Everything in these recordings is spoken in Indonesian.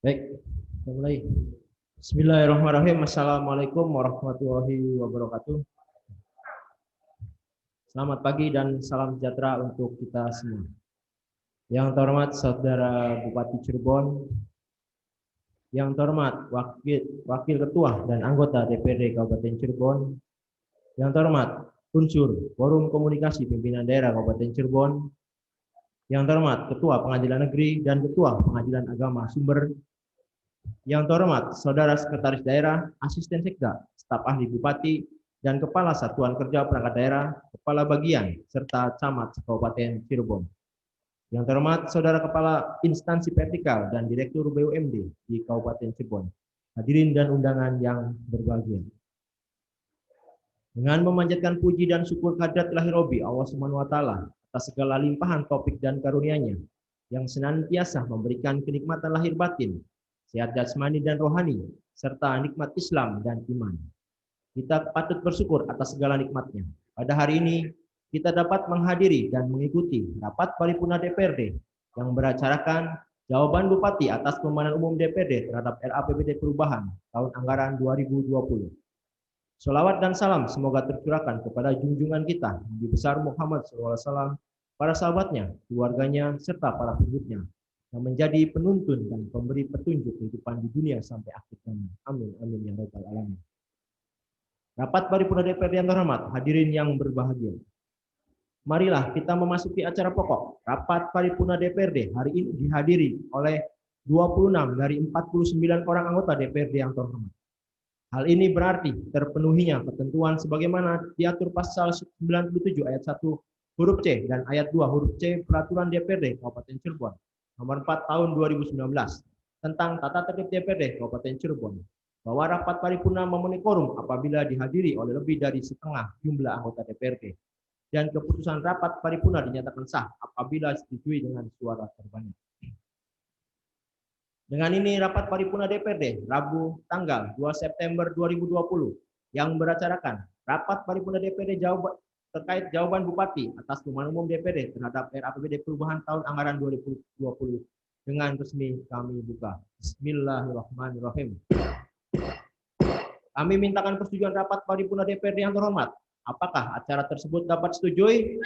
Baik, kita mulai. Bismillahirrahmanirrahim. Assalamualaikum warahmatullahi wabarakatuh. Selamat pagi dan salam sejahtera untuk kita semua. Yang terhormat Saudara Bupati Cirebon, yang terhormat Wakil Ketua dan anggota DPRD Kabupaten Cirebon, yang terhormat unsur Forum Komunikasi Pimpinan Daerah Kabupaten Cirebon, yang terhormat Ketua Pengadilan Negeri dan Ketua Pengadilan Agama Sumber, yang terhormat Saudara Sekretaris Daerah, Asisten Sekda, Staf Ahli Bupati, dan Kepala Satuan Kerja Perangkat Daerah, Kepala Bagian, serta Camat Kabupaten Cirebon. Yang terhormat Saudara Kepala Instansi Vertikal dan Direktur BUMD di Kabupaten Cirebon. Hadirin dan undangan yang berbahagia. Dengan memanjatkan puji dan syukur kehadirat Ilahi Robbi Allah Subhanahu wa Ta'ala atas segala limpahan taufik dan karunia-Nya yang senantiasa memberikan kenikmatan lahir batin, sehat jasmani dan rohani, serta nikmat Islam dan iman. Kita patut bersyukur atas segala nikmatnya. Pada hari ini, kita dapat menghadiri dan mengikuti rapat paripurna DPRD yang beracarakan jawaban Bupati atas pemilihan umum DPRD terhadap RAPBD Perubahan tahun anggaran 2020. Sholawat dan salam semoga tercurahkan kepada junjungan kita, Nabi besar Muhammad SAW, para sahabatnya, keluarganya, serta para pengikutnya, yang menjadi penuntun dan pemberi petunjuk kehidupan di dunia sampai akhir zaman. Amin, amin, ya rabbal alamin. Rapat paripurna DPRD yang terhormat, hadirin yang berbahagia. Marilah kita memasuki acara pokok. Rapat paripurna DPRD hari ini dihadiri oleh 26 dari 49 orang anggota DPRD yang terhormat. Hal ini berarti terpenuhinya ketentuan sebagaimana diatur pasal 97 ayat 1 huruf C dan ayat 2 huruf C Peraturan DPRD Kabupaten Cirebon nomor 4 tahun 2019 tentang tata tertib DPRD Kabupaten Cirebon, bahwa rapat paripurna memenuhi quorum apabila dihadiri oleh lebih dari setengah jumlah anggota DPRD, dan keputusan rapat paripurna dinyatakan sah apabila disetujui dengan suara terbanyak. Dengan ini rapat paripurna DPRD Rabu tanggal 2 September 2020 yang beracarakan rapat paripurna DPRD terkait jawaban Bupati atas pemilihan umum DPRD terhadap RAPBD Perubahan tahun anggaran 2020 dengan resmi kami buka. Bismillahirrahmanirrahim. Kami mintakan persetujuan rapat paripurna DPRD yang terhormat. Apakah acara tersebut dapat disetujui?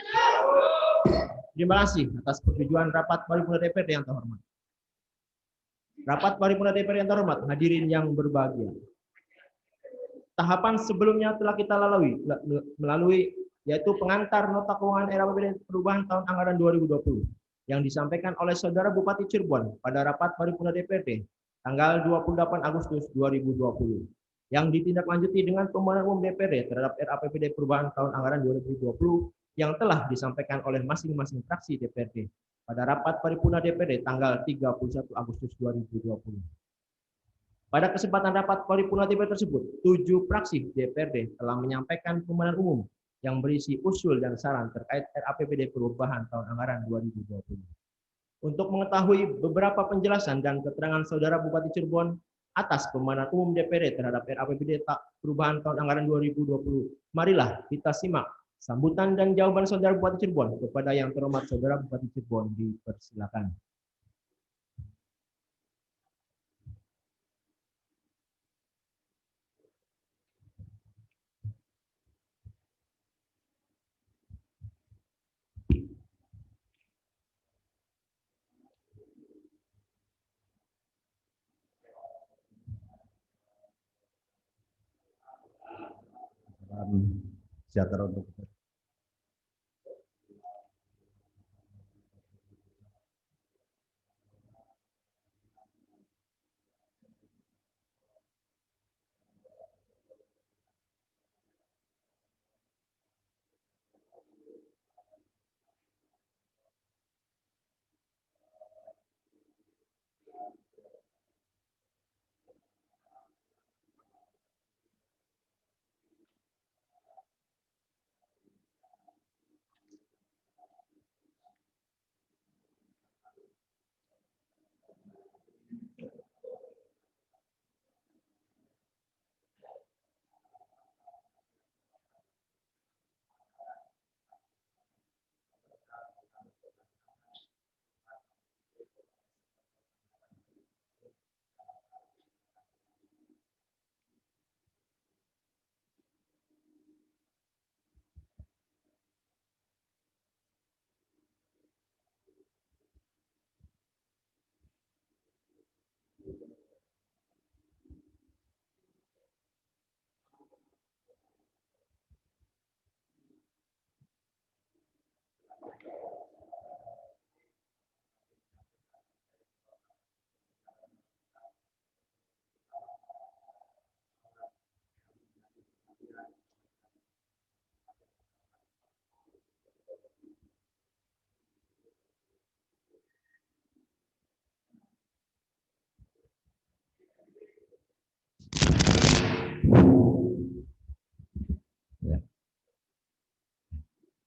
Terima kasih atas persetujuan rapat paripurna DPRD yang terhormat. Rapat paripurna DPRD yang terhormat, hadirin yang berbahagia. Tahapan sebelumnya telah kita melalui yaitu pengantar nota keuangan RAPBD Perubahan tahun anggaran 2020 yang disampaikan oleh Saudara Bupati Cirebon pada rapat paripurna DPRD tanggal 28 Agustus 2020 yang ditindaklanjuti dengan pemilihan umum DPRD terhadap RAPBD Perubahan tahun anggaran 2020 yang telah disampaikan oleh masing-masing fraksi DPRD pada rapat paripurna DPRD tanggal 31 Agustus 2020. Pada kesempatan rapat paripurna DPRD tersebut, 7 fraksi DPRD telah menyampaikan pemilihan umum yang berisi usul dan saran terkait RAPBD Perubahan tahun anggaran 2020. Untuk mengetahui beberapa penjelasan dan keterangan Saudara Bupati Cirebon atas pemanahan umum DPR terhadap RAPBD perubahan tahun anggaran 2020. Marilah kita simak sambutan dan jawaban Saudara Bupati Cirebon. Kepada yang terhormat Saudara Bupati Cirebon, dipersilakan. Sejahtera untuk kita.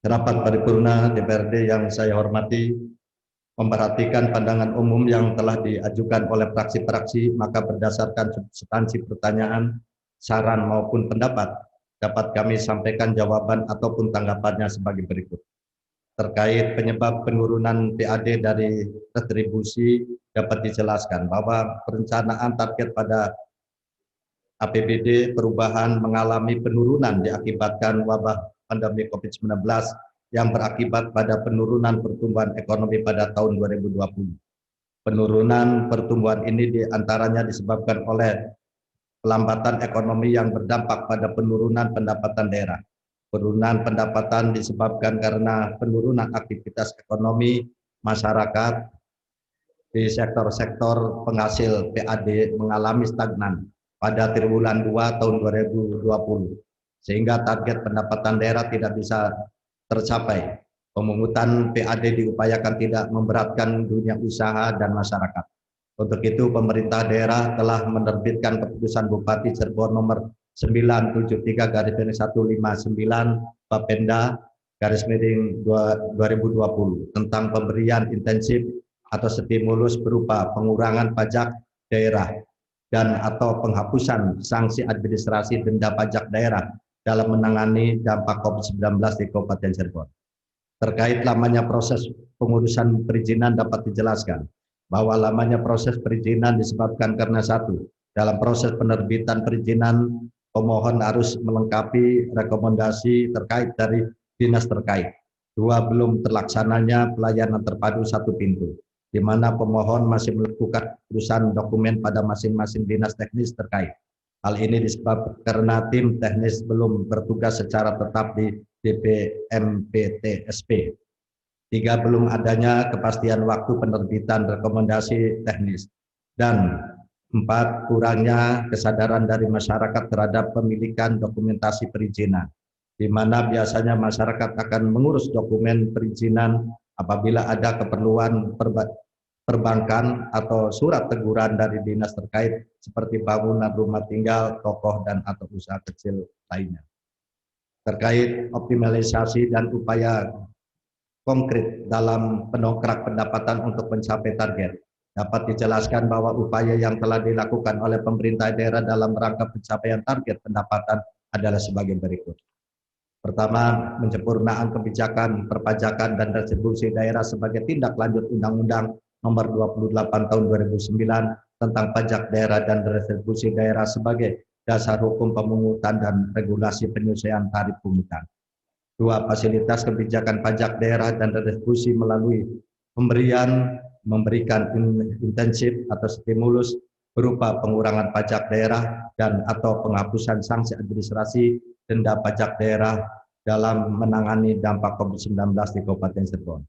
Rapat paripurna DPRD yang saya hormati, memperhatikan pandangan umum yang telah diajukan oleh fraksi-fraksi, maka berdasarkan substansi pertanyaan, saran maupun pendapat, dapat kami sampaikan jawaban ataupun tanggapannya sebagai berikut. Terkait penyebab penurunan PAD dari retribusi, dapat dijelaskan bahwa perencanaan target pada APBD perubahan mengalami penurunan diakibatkan wabah pandemi COVID-19 yang berakibat pada penurunan pertumbuhan ekonomi pada tahun 2020. Penurunan pertumbuhan ini diantaranya disebabkan oleh pelambatan ekonomi yang berdampak pada penurunan pendapatan daerah. Penurunan pendapatan disebabkan karena penurunan aktivitas ekonomi masyarakat di sektor-sektor penghasil PAD mengalami stagnan pada triwulan 2 tahun 2020, sehingga target pendapatan daerah tidak bisa tercapai. Pemungutan PAD diupayakan tidak memberatkan dunia usaha dan masyarakat. Untuk itu, pemerintah daerah telah menerbitkan keputusan Bupati Cirebon nomor 973/159 Bapenda /2020 tentang pemberian intensif atau stimulus berupa pengurangan pajak daerah dan atau penghapusan sanksi administrasi denda pajak daerah dalam menangani dampak COVID-19 di Kabupaten Cirebon. Terkait lamanya proses pengurusan perizinan, dapat dijelaskan bahwa lamanya proses perizinan disebabkan karena satu, dalam proses penerbitan perizinan pemohon harus melengkapi rekomendasi terkait dari dinas terkait. Dua, belum terlaksananya pelayanan terpadu satu pintu, di mana pemohon masih melakukan urusan dokumen pada masing-masing dinas teknis terkait. Hal ini disebabkan karena tim teknis belum bertugas secara tetap di DPMPTSP. Tiga, belum adanya kepastian waktu penerbitan rekomendasi teknis. Dan empat, kurangnya kesadaran dari masyarakat terhadap pemilikan dokumentasi perizinan, di mana biasanya masyarakat akan mengurus dokumen perizinan apabila ada keperluan perbankan atau surat teguran dari dinas terkait seperti bangunan rumah tinggal, tokoh, dan atau usaha kecil lainnya. Terkait optimalisasi dan upaya konkret dalam pendongkrak pendapatan untuk mencapai target, Dapat dijelaskan bahwa upaya yang telah dilakukan oleh pemerintah daerah dalam rangka pencapaian target pendapatan adalah sebagai berikut. Pertama, penyempurnaan kebijakan perpajakan dan retribusi daerah sebagai tindak lanjut Undang-Undang Nomor 28 Tahun 2009 tentang pajak daerah dan retribusi daerah sebagai dasar hukum pemungutan dan regulasi penyesuaian tarif pungutan. Dua, fasilitas kebijakan pajak daerah dan retribusi melalui memberikan intensif atau stimulus berupa pengurangan pajak daerah dan atau penghapusan sanksi administrasi denda pajak daerah dalam menangani dampak COVID-19 di Kabupaten Cirebon.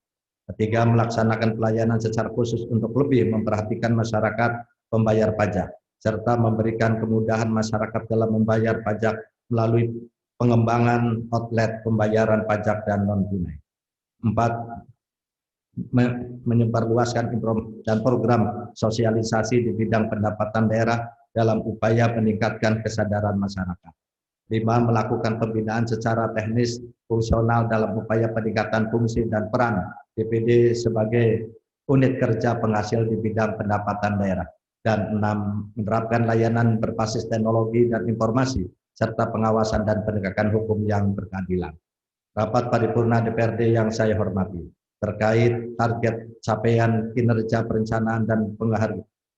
Ketiga, melaksanakan pelayanan secara khusus untuk lebih memperhatikan masyarakat pembayar pajak, serta memberikan kemudahan masyarakat dalam membayar pajak melalui pengembangan outlet pembayaran pajak dan non-tunai. 4, menyebarluaskan dan program sosialisasi di bidang pendapatan daerah dalam upaya meningkatkan kesadaran masyarakat. 5, melakukan pembinaan secara teknis fungsional dalam upaya peningkatan fungsi dan peran DPD sebagai unit kerja penghasil di bidang pendapatan daerah. Dan 6, menerapkan layanan berbasis teknologi dan informasi serta pengawasan dan penegakan hukum yang berkeadilan. Rapat paripurna DPRD yang saya hormati, terkait target capaian kinerja perencanaan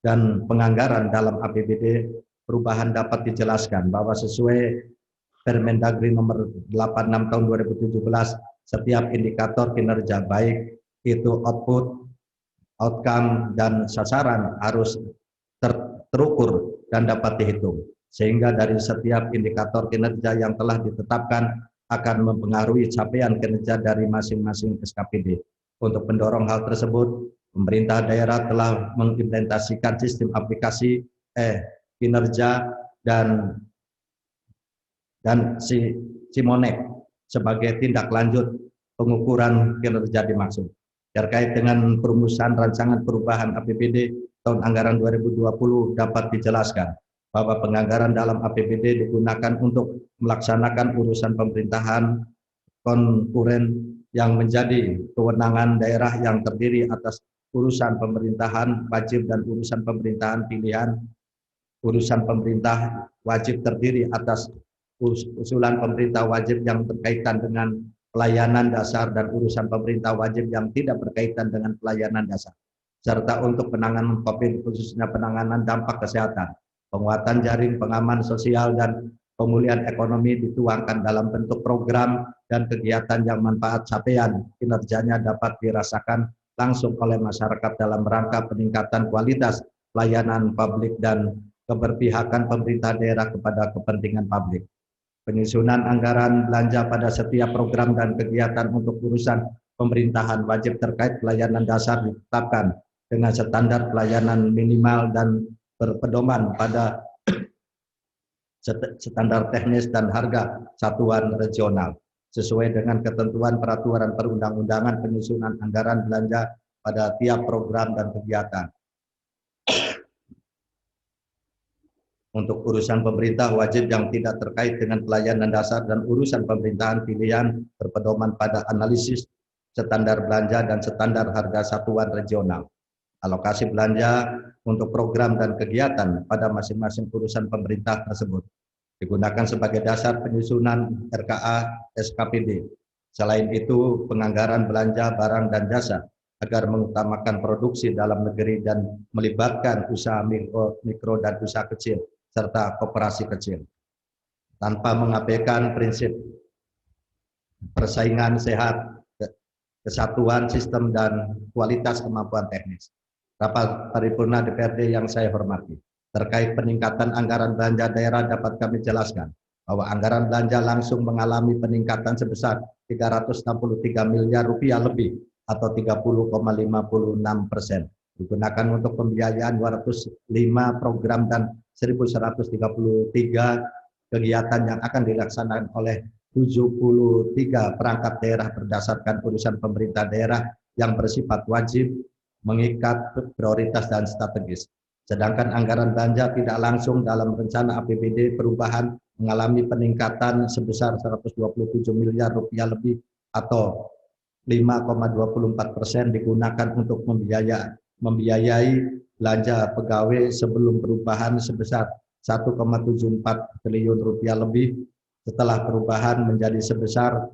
dan penganggaran dalam APBD perubahan dapat dijelaskan bahwa sesuai Permendagri nomor 86 tahun 2017, setiap indikator kinerja baik itu output, outcome, dan sasaran harus terukur dan dapat dihitung. Sehingga dari setiap indikator kinerja yang telah ditetapkan akan mempengaruhi capaian kinerja dari masing-masing SKPD. Untuk mendorong hal tersebut, pemerintah daerah telah mengimplementasikan sistem aplikasi kinerja dan Simonek sebagai tindak lanjut pengukuran kinerja dimaksud. Terkait dengan perumusan rancangan perubahan APBD tahun anggaran 2020 dapat dijelaskan bahwa penganggaran dalam APBD digunakan untuk melaksanakan urusan pemerintahan konkuren yang menjadi kewenangan daerah yang terdiri atas urusan pemerintahan wajib dan urusan pemerintahan pilihan. Urusan pemerintah wajib terdiri atas usulan pemerintah wajib yang berkaitan dengan pelayanan dasar dan urusan pemerintah wajib yang tidak berkaitan dengan pelayanan dasar, serta untuk penanganan COVID khususnya penanganan dampak kesehatan, penguatan jaring pengaman sosial dan pemulihan ekonomi dituangkan dalam bentuk program dan kegiatan yang manfaat capaian kinerjanya dapat dirasakan langsung oleh masyarakat dalam rangka peningkatan kualitas pelayanan publik dan keberpihakan pemerintah daerah kepada kepentingan publik. Penyusunan anggaran belanja pada setiap program dan kegiatan untuk urusan pemerintahan wajib terkait pelayanan dasar ditetapkan dengan standar pelayanan minimal dan berpedoman pada standar teknis dan harga satuan regional sesuai dengan ketentuan peraturan perundang-undangan penyusunan anggaran belanja pada tiap program dan kegiatan. Untuk urusan pemerintah wajib yang tidak terkait dengan pelayanan dasar dan urusan pemerintahan pilihan berpedoman pada analisis standar belanja dan standar harga satuan regional. Alokasi belanja untuk program dan kegiatan pada masing-masing urusan pemerintah tersebut digunakan sebagai dasar penyusunan RKA SKPD. Selain itu, penganggaran belanja barang dan jasa agar mengutamakan produksi dalam negeri dan melibatkan usaha mikro dan usaha kecil serta koperasi kecil, tanpa mengabaikan prinsip persaingan sehat, kesatuan sistem, dan kualitas kemampuan teknis. Rapat paripurna DPRD yang saya hormati, terkait peningkatan anggaran belanja daerah dapat kami jelaskan bahwa anggaran belanja langsung mengalami peningkatan sebesar 363 miliar rupiah lebih atau 30,56%. Digunakan untuk pembiayaan 205 program dan 1.133 kegiatan yang akan dilaksanakan oleh 73 perangkat daerah berdasarkan urusan pemerintah daerah yang bersifat wajib, mengikat, prioritas, dan strategis. Sedangkan anggaran belanja tidak langsung dalam rencana APBD perubahan mengalami peningkatan sebesar 127 miliar rupiah lebih atau 5,24% digunakan untuk membiayai belanja pegawai sebelum perubahan sebesar 1,74 triliun rupiah lebih, setelah perubahan menjadi sebesar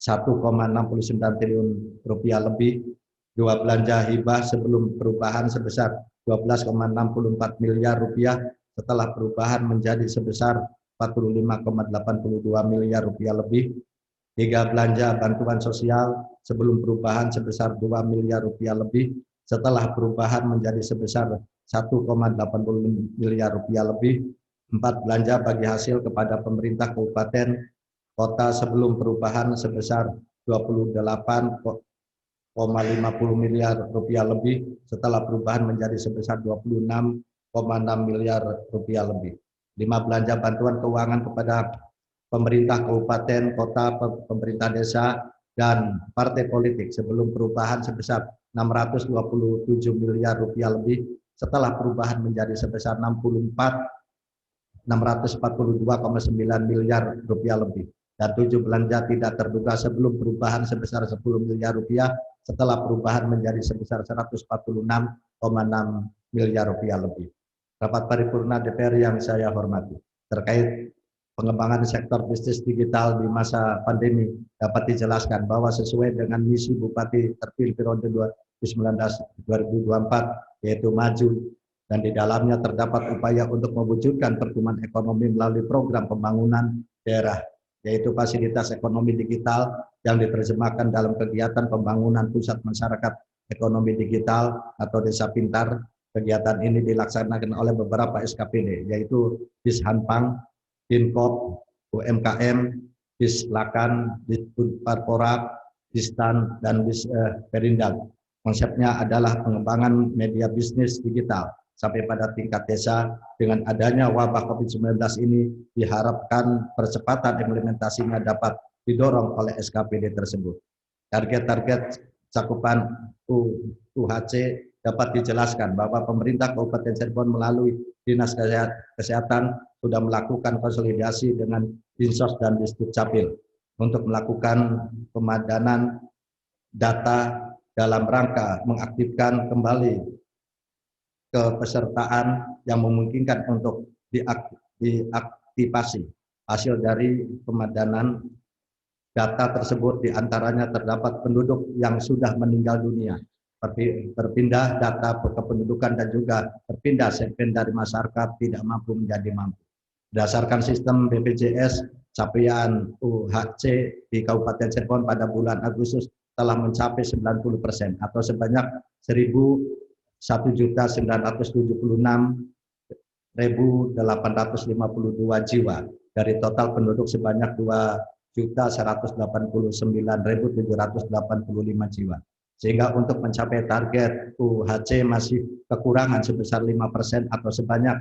1,69 triliun rupiah lebih. Dua, belanja hibah sebelum perubahan sebesar 12,64 miliar rupiah, setelah perubahan menjadi sebesar 45,82 miliar rupiah lebih. Tiga, belanja bantuan sosial sebelum perubahan sebesar 2 miliar rupiah lebih, setelah perubahan menjadi sebesar 1,80 miliar rupiah lebih. Empat, belanja bagi hasil kepada pemerintah kabupaten kota sebelum perubahan sebesar 28,50 miliar rupiah lebih, setelah perubahan menjadi sebesar 26,6 miliar rupiah lebih. Lima, belanja bantuan keuangan kepada pemerintah kabupaten, kota, pemerintah desa, dan partai politik sebelum perubahan sebesar 627 miliar rupiah lebih, setelah perubahan menjadi sebesar 642,9 miliar rupiah lebih. Dan tujuh, belanja tidak terduga sebelum perubahan sebesar 10 miliar rupiah, setelah perubahan menjadi sebesar 146,6 miliar rupiah lebih. Rapat paripurna DPR yang saya hormati, terkait pengembangan sektor bisnis digital di masa pandemi dapat dijelaskan bahwa sesuai dengan misi Bupati terpilih periode 2019-2024, yaitu maju, dan di dalamnya terdapat upaya untuk mewujudkan pertumbuhan ekonomi melalui program pembangunan daerah, yaitu fasilitas ekonomi digital yang diterjemahkan dalam kegiatan pembangunan pusat masyarakat ekonomi digital atau Desa Pintar. Kegiatan ini dilaksanakan oleh beberapa SKPD, yaitu Dishanpang, Dinkop, UMKM, Dislakan, Disparpora, Distan, dan Disperindak. Konsepnya adalah pengembangan media bisnis digital sampai pada tingkat desa. Dengan adanya wabah COVID-19 ini diharapkan percepatan implementasinya dapat didorong oleh SKPD tersebut. Target-target cakupan UHC dapat dijelaskan bahwa pemerintah Kabupaten Cirebon melalui Dinas Kesehatan sudah melakukan konsolidasi dengan Dinsos dan Disdukcapil untuk melakukan pemadanan data dalam rangka mengaktifkan kembali kepesertaan yang memungkinkan untuk diaktifasi. Hasil dari pemadanan data tersebut diantaranya terdapat penduduk yang sudah meninggal dunia, berpindah data kependudukan, dan juga berpindah segmen dari masyarakat tidak mampu menjadi mampu. Berdasarkan sistem BPJS, capaian UHC di Kabupaten Cirebon pada bulan Agustus telah mencapai 90% atau sebanyak 1.776.852 jiwa dari total penduduk sebanyak 2.189.785 jiwa. Sehingga untuk mencapai target UHC masih kekurangan sebesar 5% atau sebanyak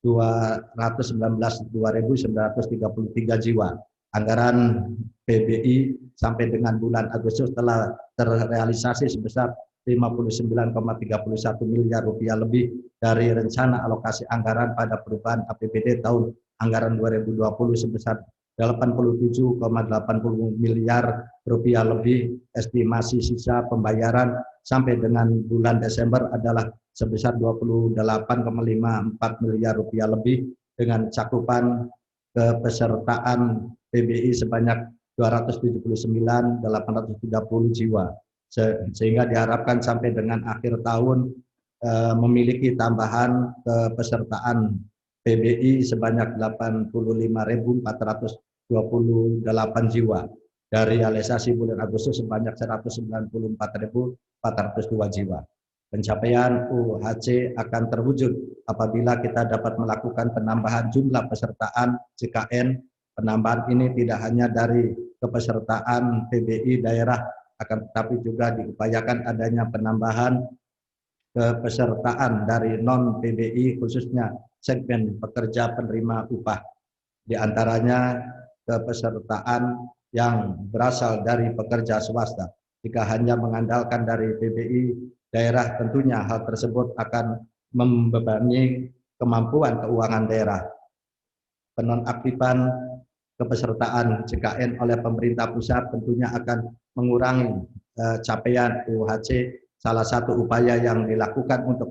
219.933 jiwa. Anggaran PBI sampai dengan bulan Agustus telah terrealisasi sebesar 59,31 miliar rupiah lebih dari rencana alokasi anggaran pada perubahan APBD tahun anggaran 2020 sebesar 87,80 miliar rupiah lebih. Estimasi sisa pembayaran sampai dengan bulan Desember adalah sebesar 28,54 miliar rupiah lebih, dengan cakupan kepesertaan PBI sebanyak 279.830 jiwa, sehingga diharapkan sampai dengan akhir tahun memiliki tambahan kepesertaan PBI sebanyak 85.428 jiwa dari realisasi bulan Agustus sebanyak 194.402 jiwa. Pencapaian UHC akan terwujud apabila kita dapat melakukan penambahan jumlah pesertaan CKN. Penambahan ini tidak hanya dari kepesertaan PBI daerah, akan tetapi juga diupayakan adanya penambahan kepesertaan dari non-PBI, khususnya segmen pekerja penerima upah. Di antaranya kepesertaan yang berasal dari pekerja swasta. Jika hanya mengandalkan dari PBI daerah, tentunya hal tersebut akan membebani kemampuan keuangan daerah. Penonaktifan kepesertaan CKN oleh pemerintah pusat tentunya akan mengurangi capaian UHC salah satu upaya yang dilakukan untuk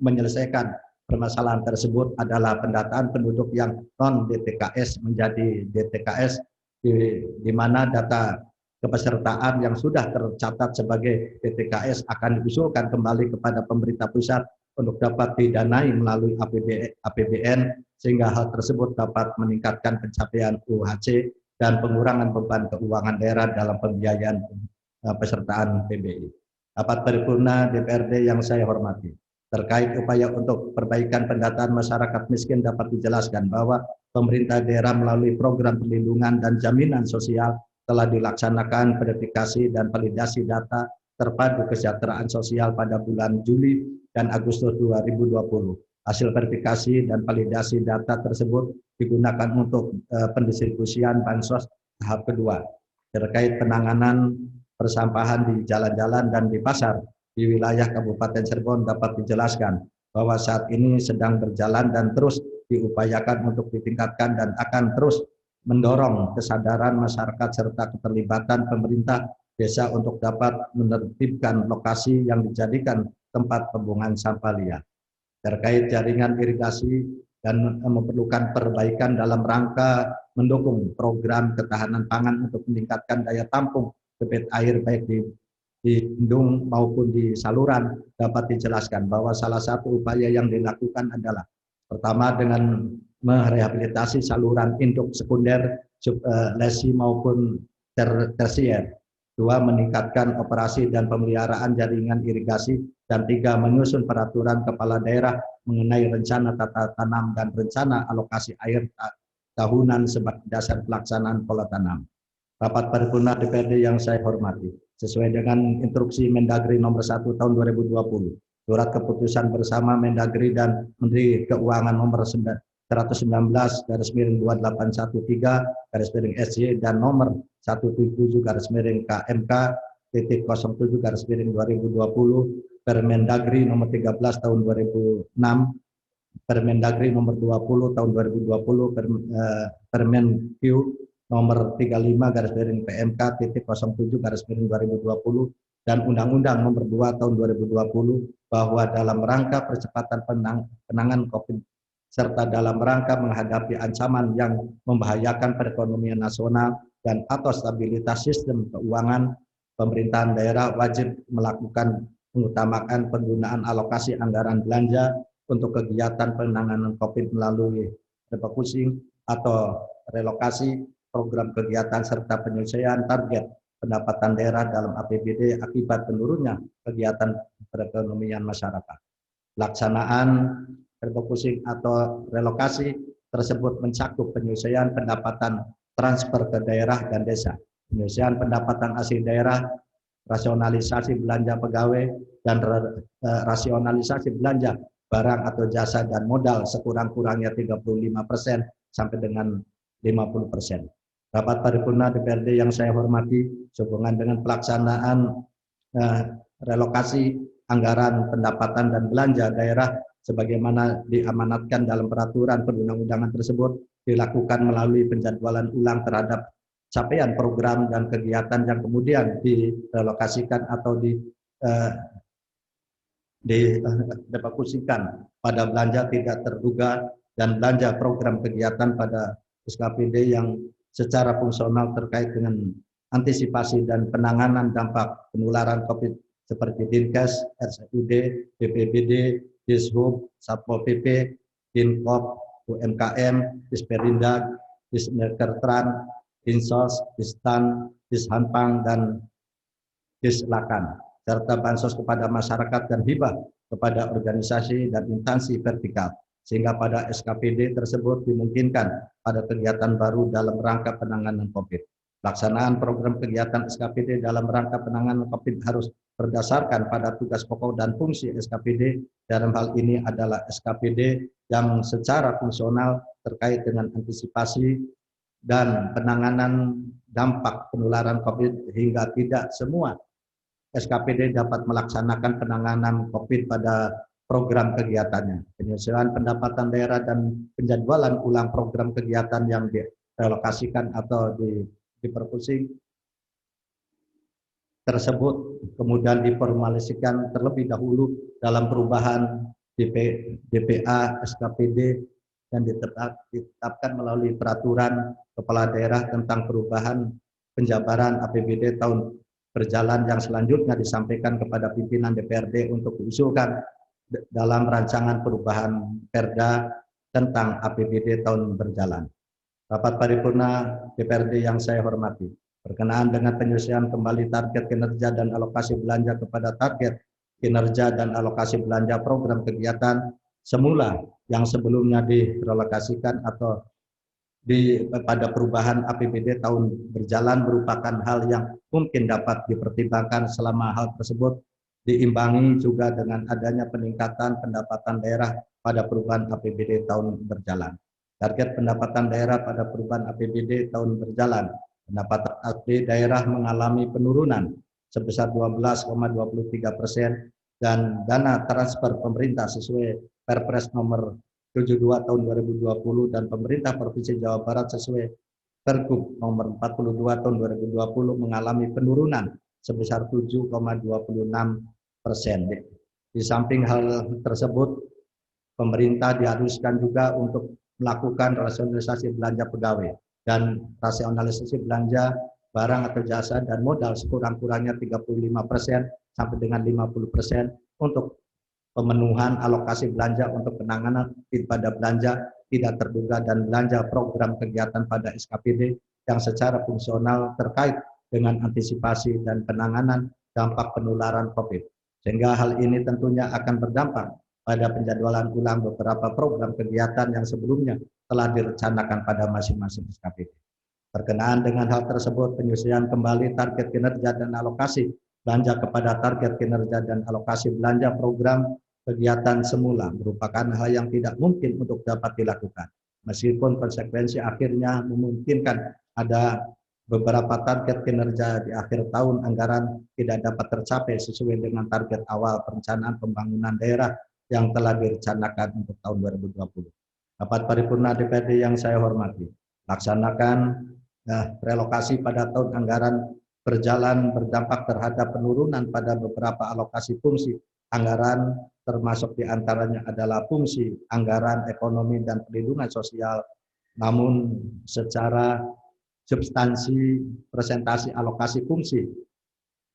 menyelesaikan permasalahan tersebut adalah pendataan penduduk yang non DTKS menjadi DTKS, di mana data kepesertaan yang sudah tercatat sebagai DTKS akan diusulkan kembali kepada pemerintah pusat untuk dapat didanai melalui APBN, sehingga hal tersebut dapat meningkatkan pencapaian UHC dan pengurangan beban keuangan daerah dalam pembiayaan pesertaan PBI. Rapat paripurna DPRD yang saya hormati, terkait upaya untuk perbaikan pendataan masyarakat miskin dapat dijelaskan bahwa pemerintah daerah melalui program perlindungan dan jaminan sosial telah dilaksanakan verifikasi dan validasi data terpadu kesejahteraan sosial pada bulan Juli dan Agustus 2020. Hasil verifikasi dan validasi data tersebut digunakan untuk pendistribusian bansos tahap kedua terkait penanganan persampahan di jalan-jalan dan di pasar di wilayah Kabupaten Cirebon. Dapat dijelaskan bahwa saat ini sedang berjalan dan terus diupayakan untuk ditingkatkan dan akan terus mendorong kesadaran masyarakat serta keterlibatan pemerintah desa untuk dapat menertibkan lokasi yang dijadikan tempat pembuangan sampah liar. Terkait jaringan irigasi dan memerlukan perbaikan dalam rangka mendukung program ketahanan pangan untuk meningkatkan daya tampung debit air baik di bendung maupun di saluran, dapat dijelaskan bahwa salah satu upaya yang dilakukan adalah pertama dengan merehabilitasi saluran induk sekunder, lesi maupun tersier. Dua, meningkatkan operasi dan pemeliharaan jaringan irigasi. Dan tiga, menyusun peraturan kepala daerah mengenai rencana tata tanam dan rencana alokasi air tahunan sebagai dasar pelaksanaan pola tanam. Rapat paripurna DPRD yang saya hormati, sesuai dengan instruksi Mendagri nomor 1 tahun 2020, surat keputusan bersama Mendagri dan Menteri Keuangan nomor 119/2813/SY dan nomor 177/KMK-07/2020, Permendagri nomor 13 tahun 2006, Permendagri nomor 20 tahun 2020, Permenq nomor 35/PMK-07/2020 dan Undang-Undang nomor 2 tahun 2020 bahwa dalam rangka percepatan penanganan COVID serta dalam rangka menghadapi ancaman yang membahayakan perekonomian nasional dan atau stabilitas sistem keuangan, pemerintahan daerah wajib melakukan mengutamakan penggunaan alokasi anggaran belanja untuk kegiatan penanganan COVID melalui refocusing atau relokasi, program kegiatan serta penyelesaian target pendapatan daerah dalam APBD akibat menurunnya kegiatan perekonomian masyarakat. Pelaksanaan refocusing atau relokasi tersebut mencakup penyelesaian pendapatan transfer ke daerah dan desa, penyelesaian pendapatan asli daerah, rasionalisasi belanja pegawai, dan rasionalisasi belanja barang atau jasa dan modal sekurang-kurangnya 35% sampai dengan 50%. Rapat paripurna DPRD yang saya hormati, sehubungan dengan pelaksanaan relokasi anggaran pendapatan dan belanja daerah sebagaimana diamanatkan dalam peraturan perundang-undangan tersebut dilakukan melalui penjadwalan ulang terhadap capaian program dan kegiatan yang kemudian direlokasikan atau difokuskan pada belanja tidak terduga dan belanja program kegiatan pada SKPD yang secara fungsional terkait dengan antisipasi dan penanganan dampak penularan COVID seperti Dinkes, RSUD, BPBD, Dishub, Satpol PP, Dinkop, UMKM, Disperindag, Dismekertran, Dinsos, Distan, Dishanpang, dan Dislakan, serta bansos kepada masyarakat dan hibah kepada organisasi dan instansi vertikal, sehingga pada SKPD tersebut dimungkinkan pada kegiatan baru dalam rangka penanganan COVID. Pelaksanaan program kegiatan SKPD dalam rangka penanganan COVID harus berdasarkan pada tugas pokok dan fungsi SKPD. Dalam hal ini adalah SKPD yang secara fungsional terkait dengan antisipasi dan penanganan dampak penularan COVID, hingga tidak semua SKPD dapat melaksanakan penanganan COVID pada program kegiatannya. Penyelesaian pendapatan daerah dan penjadwalan ulang program kegiatan yang direlokasikan atau diperpusing tersebut kemudian diformulasikan terlebih dahulu dalam perubahan DPA, SKPD, dan ditetapkan melalui peraturan kepala daerah tentang perubahan penjabaran APBD tahun berjalan yang selanjutnya disampaikan kepada pimpinan DPRD untuk diusulkan dalam rancangan perubahan Perda tentang APBD tahun berjalan. Rapat paripurna DPRD yang saya hormati, berkenaan dengan penyelesaian kembali target kinerja dan alokasi belanja kepada target kinerja dan alokasi belanja program kegiatan semula yang sebelumnya direlokasikan atau pada perubahan APBD tahun berjalan merupakan hal yang mungkin dapat dipertimbangkan selama hal tersebut diimbangi juga dengan adanya peningkatan pendapatan daerah pada perubahan APBD tahun berjalan. Target pendapatan daerah pada perubahan APBD tahun berjalan, pendapatan asli daerah mengalami penurunan sebesar 12,23% dan dana transfer pemerintah sesuai Perpres nomor 72 tahun 2020 dan pemerintah Provinsi Jawa Barat sesuai Pergub nomor 42 tahun 2020 mengalami penurunan sebesar 7,26%. Di samping hal tersebut, pemerintah diharuskan juga untuk melakukan rasionalisasi belanja pegawai dan rasionalisasi belanja barang atau jasa dan modal sekurang-kurangnya 35% sampai dengan 50% untuk pemenuhan alokasi belanja untuk penanganan pada belanja tidak terduga dan belanja program kegiatan pada SKPD yang secara fungsional terkait dengan antisipasi dan penanganan dampak penularan COVID. Sehingga hal ini tentunya akan berdampak pada penjadwalan ulang beberapa program kegiatan yang sebelumnya telah direncanakan pada masing-masing SKPD. Berkenaan dengan hal tersebut, penyelesaian kembali target kinerja dan alokasi belanja kepada target kinerja dan alokasi belanja program kegiatan semula merupakan hal yang tidak mungkin untuk dapat dilakukan. Meskipun konsekuensi akhirnya memungkinkan ada beberapa target kinerja di akhir tahun anggaran tidak dapat tercapai sesuai dengan target awal perencanaan pembangunan daerah yang telah direncanakan untuk tahun 2020. Rapat paripurna DPRD yang saya hormati, laksanakan relokasi pada tahun anggaran berjalan berdampak terhadap penurunan pada beberapa alokasi fungsi anggaran, termasuk diantaranya adalah fungsi anggaran ekonomi dan perlindungan sosial. Namun secara substansi presentasi alokasi fungsi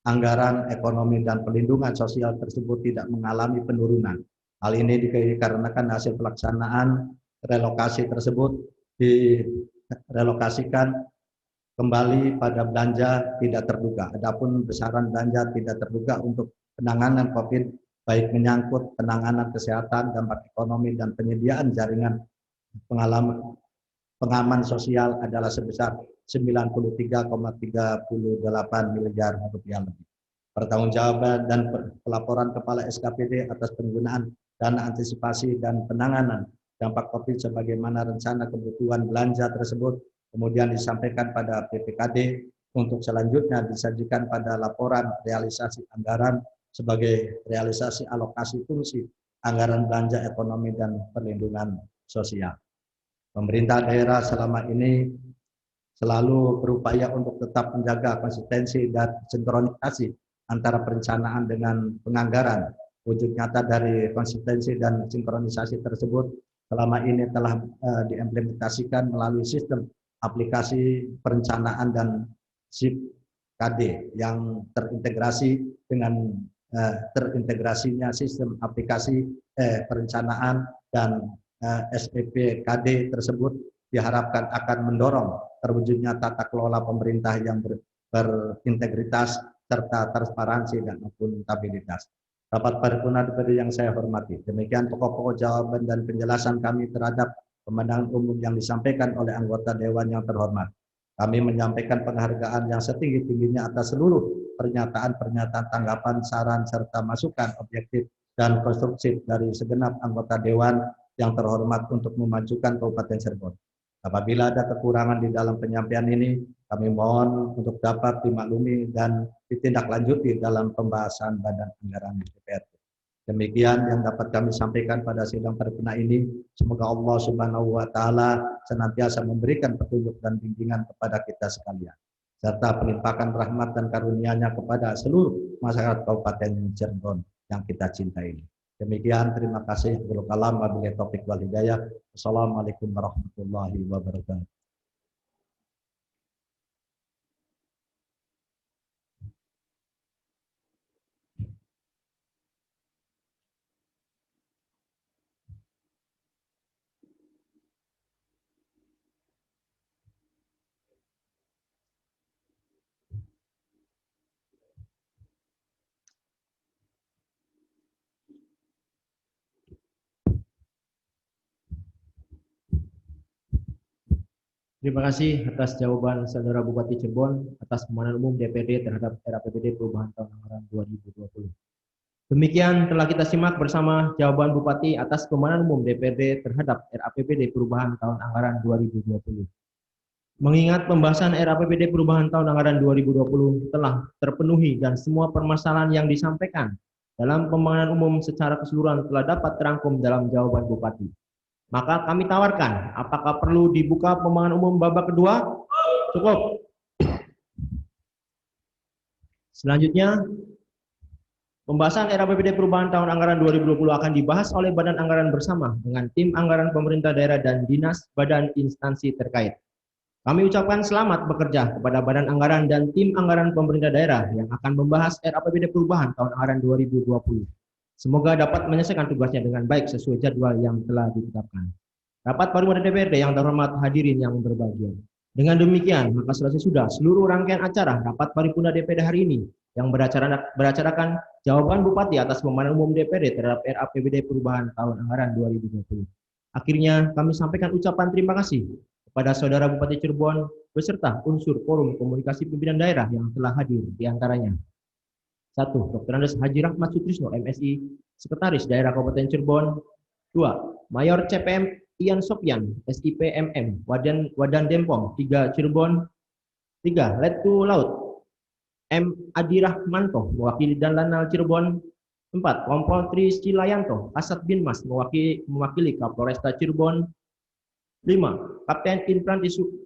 anggaran ekonomi dan perlindungan sosial tersebut tidak mengalami penurunan. Hal ini dikarenakan hasil pelaksanaan relokasi tersebut direlokasikan kembali pada belanja tidak terduga. Adapun besaran belanja tidak terduga untuk penanganan COVID, baik menyangkut penanganan kesehatan, dampak ekonomi, dan penyediaan jaringan pengaman sosial adalah sebesar 93,38 miliar rupiah lebih. Pertanggungjawaban dan pelaporan Kepala SKPD atas penggunaan dana antisipasi dan penanganan dampak COVID sebagaimana rencana kebutuhan belanja tersebut kemudian disampaikan pada PPKD untuk selanjutnya disajikan pada laporan realisasi anggaran sebagai realisasi alokasi fungsi anggaran belanja ekonomi dan perlindungan sosial. Pemerintah daerah selama ini selalu berupaya untuk tetap menjaga konsistensi dan sinkronisasi antara perencanaan dengan penganggaran. Wujud nyata dari konsistensi dan sinkronisasi tersebut selama ini telah diimplementasikan melalui sistem aplikasi perencanaan dan SIP KD yang terintegrasi dengan terintegrasinya sistem aplikasi perencanaan dan SPP KD tersebut diharapkan akan mendorong terwujudnya tata kelola pemerintah yang berintegritas serta transparansi dan akuntabilitas. Rapat paripurna DPRD yang saya hormati, demikian pokok-pokok jawaban dan penjelasan kami terhadap pemandangan umum yang disampaikan oleh anggota Dewan yang terhormat. Kami menyampaikan penghargaan yang setinggi-tingginya atas seluruh pernyataan-pernyataan tanggapan, saran, serta masukan objektif dan konstruktif dari segenap anggota Dewan yang terhormat untuk memajukan Kabupaten Cirebon. Apabila ada kekurangan di dalam penyampaian ini, kami mohon untuk dapat dimaklumi dan ditindaklanjuti dalam pembahasan Badan Anggaran DPR. Demikian yang dapat kami sampaikan pada sidang paripurna ini. Semoga Allah Subhanahu wa taala senantiasa memberikan petunjuk dan bimbingan kepada kita sekalian. serta pelimpahan rahmat dan karunia-Nya kepada seluruh masyarakat Kabupaten Cirebon yang kita cintai. Demikian, terima kasih. Wabillahi taufiq wal hidayah. Wassalamualaikum warahmatullahi wabarakatuh. Terima kasih atas jawaban Saudara Bupati Cirebon atas pemanahan umum DPD terhadap RAPBD perubahan tahun anggaran 2020. Demikian telah kita simak bersama jawaban Bupati atas pemanahan umum DPD terhadap RAPBD perubahan tahun anggaran 2020. Mengingat pembahasan RAPBD perubahan tahun anggaran 2020 telah terpenuhi dan semua permasalahan yang disampaikan dalam pemanahan umum secara keseluruhan telah dapat terangkum dalam jawaban Bupati. Maka kami tawarkan, apakah perlu dibuka pemanahan umum babak kedua? Cukup. Selanjutnya, pembahasan RAPBD perubahan tahun anggaran 2020 akan dibahas oleh Badan Anggaran bersama dengan tim anggaran pemerintah daerah dan dinas badan instansi terkait. Kami ucapkan selamat bekerja kepada Badan Anggaran dan tim anggaran pemerintah daerah yang akan membahas RAPBD perubahan tahun anggaran 2020. Semoga dapat menyelesaikan tugasnya dengan baik sesuai jadwal yang telah ditetapkan. Rapat paripurna DPRD yang terhormat hadirin yang berbahagia. Dengan demikian, maka selesai sudah seluruh rangkaian acara rapat paripurna DPRD hari ini yang beracarakan jawaban Bupati atas pemanahan umum DPRD terhadap RAPBD perubahan tahun anggaran 2020. Akhirnya kami sampaikan ucapan terima kasih kepada Saudara Bupati Cirebon beserta unsur forum komunikasi pimpinan daerah yang telah hadir di antaranya. 1. Dr. Andes Haji Rahmat Sutrisno, MSI, Sekretaris Daerah Kabupaten Cirebon. 2. Mayor CPM Ian Sopyan, SIP MM, Wadan Dempong, 3 Cirebon. 3. Letu Laut M. Adi Rahmanto, mewakili Dan Lanal Cirebon. 4. Kompol Tri Cilayanto, Kasat Binmas, mewakili Kapolresta Cirebon. 5. Kapten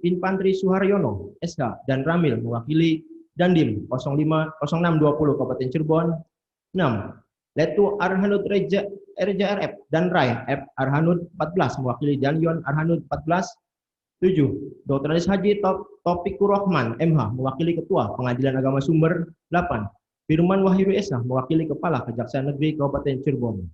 Infantri Suharyono, SH, dan Ramil, mewakili Dandim 0620 Kabupaten Cirebon. 6. Letu Arhanud Reja RF dan Rai F. Arhanud 14 mewakili Danyon Arhanud 14. 7. Dr. Andes Haji Taufikur Rahman MH mewakili Ketua Pengadilan Agama Sumber. 8. Firman Wahyu Esa mewakili Kepala Kejaksaan Negeri Kabupaten Cirebon.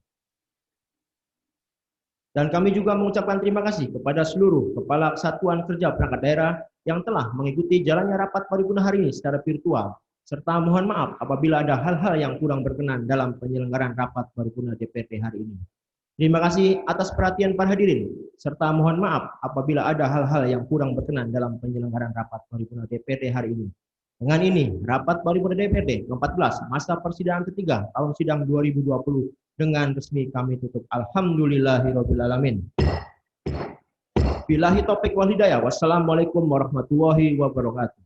Dan kami juga mengucapkan terima kasih kepada seluruh Kepala Kesatuan Kerja Perangkat Daerah yang telah mengikuti jalannya rapat paripurna hari ini secara virtual, serta mohon maaf apabila ada hal-hal yang kurang berkenan dalam penyelenggaraan rapat paripurna DPRD hari ini. Terima kasih atas perhatian para hadirin, serta mohon maaf apabila ada hal-hal yang kurang berkenan dalam penyelenggaraan rapat paripurna DPRD hari ini. Dengan ini, rapat paripurna DPRD ke-14 masa persidangan ketiga tahun sidang 2020 dengan resmi kami tutup. Alhamdulillahirrabbilalamin. Billahi taufiq wal hidayah. Wassalamualaikum warahmatullahi wabarakatuh.